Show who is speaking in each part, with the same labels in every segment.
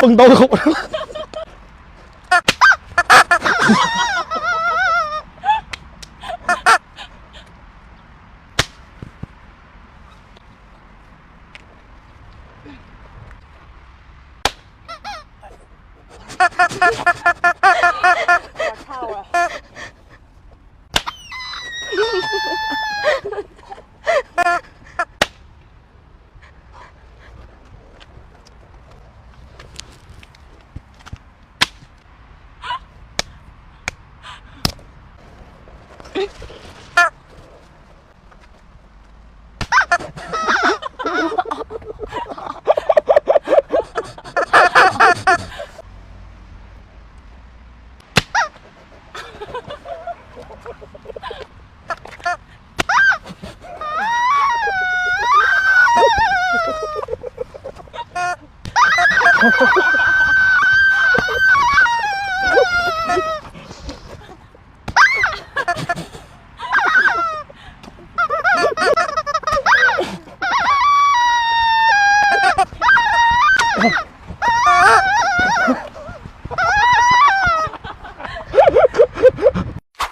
Speaker 1: 崩刀子口上了。
Speaker 2: 我操啊！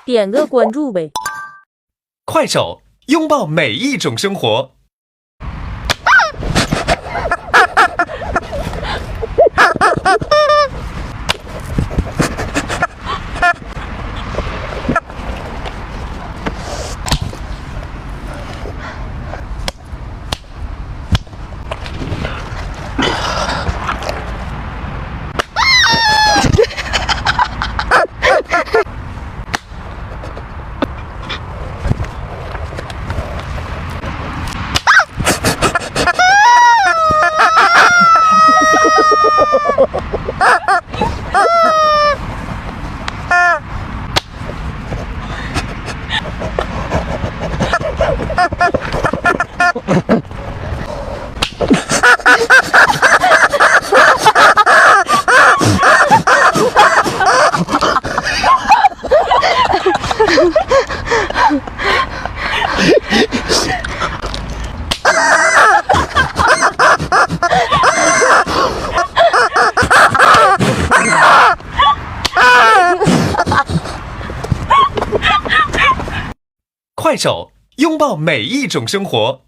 Speaker 3: 点个关注呗！
Speaker 4: 快手，拥抱每一种生活。快手，拥抱每一种生活。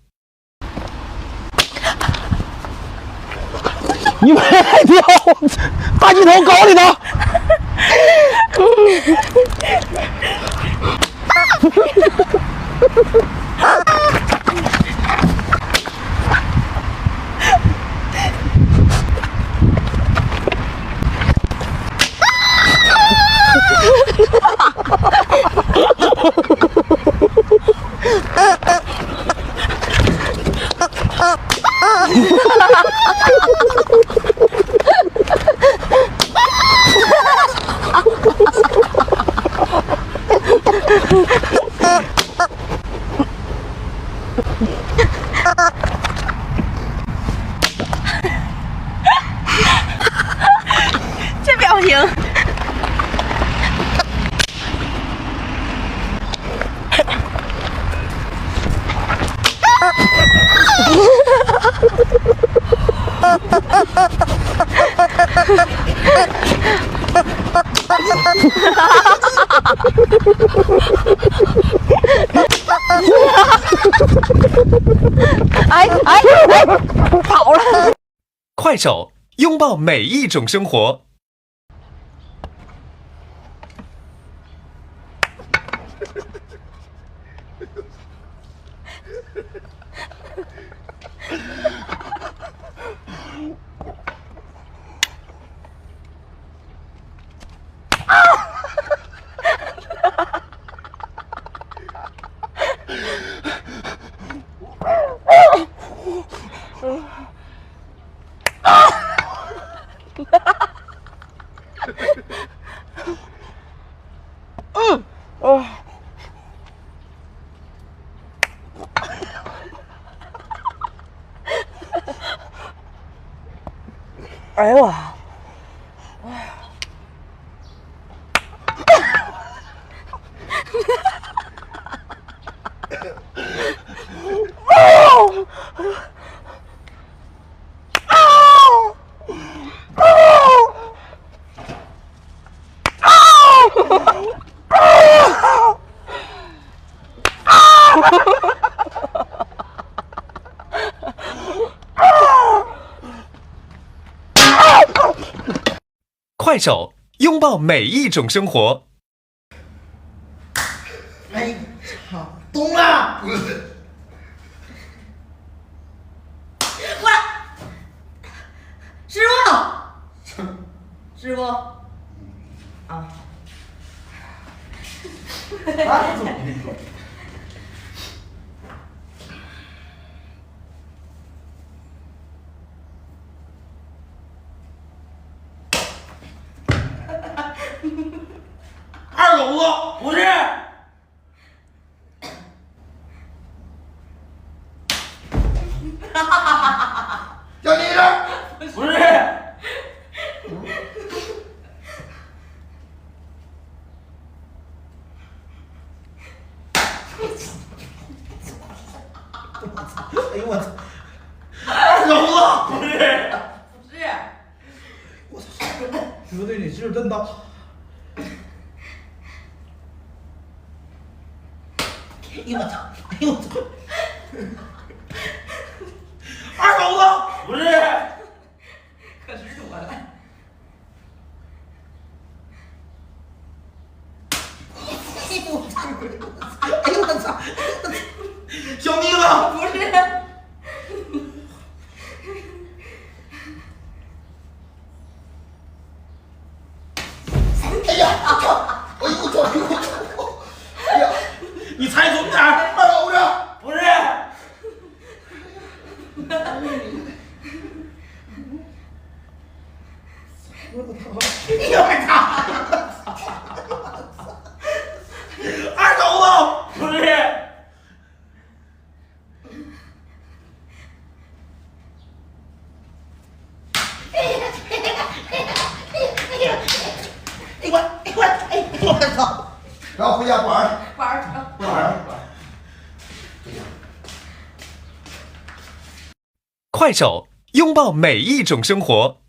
Speaker 1: 你别跳，大鸡头搞你呢！
Speaker 2: 这表情。哎，跑了！
Speaker 4: 快手，拥抱每一种生活。
Speaker 2: 哎呦我！
Speaker 4: 快手，拥抱每一种生活。
Speaker 5: 哎，操，懂了。
Speaker 2: 过来，师傅，师傅，啊，
Speaker 5: 啊，怎么的？二狗子不是。叫你的不是。哎呦我操！二狗子不是。
Speaker 2: 不是，
Speaker 5: 我操！绝对你是真的。哎呦我操！哎呦我操！二狗子不是。
Speaker 2: 可是我了。
Speaker 5: 哎呦我操！哎呦我操！小妮子
Speaker 2: 不是，
Speaker 5: 哎呀！我操！哎呦我操！哎呦我操！哎呀！你猜准点儿，二狗子不是。哎呦我操！二狗子不是。我操！然后回家管儿，
Speaker 2: 管儿
Speaker 5: 管儿。
Speaker 4: 快手，拥抱每一种生活。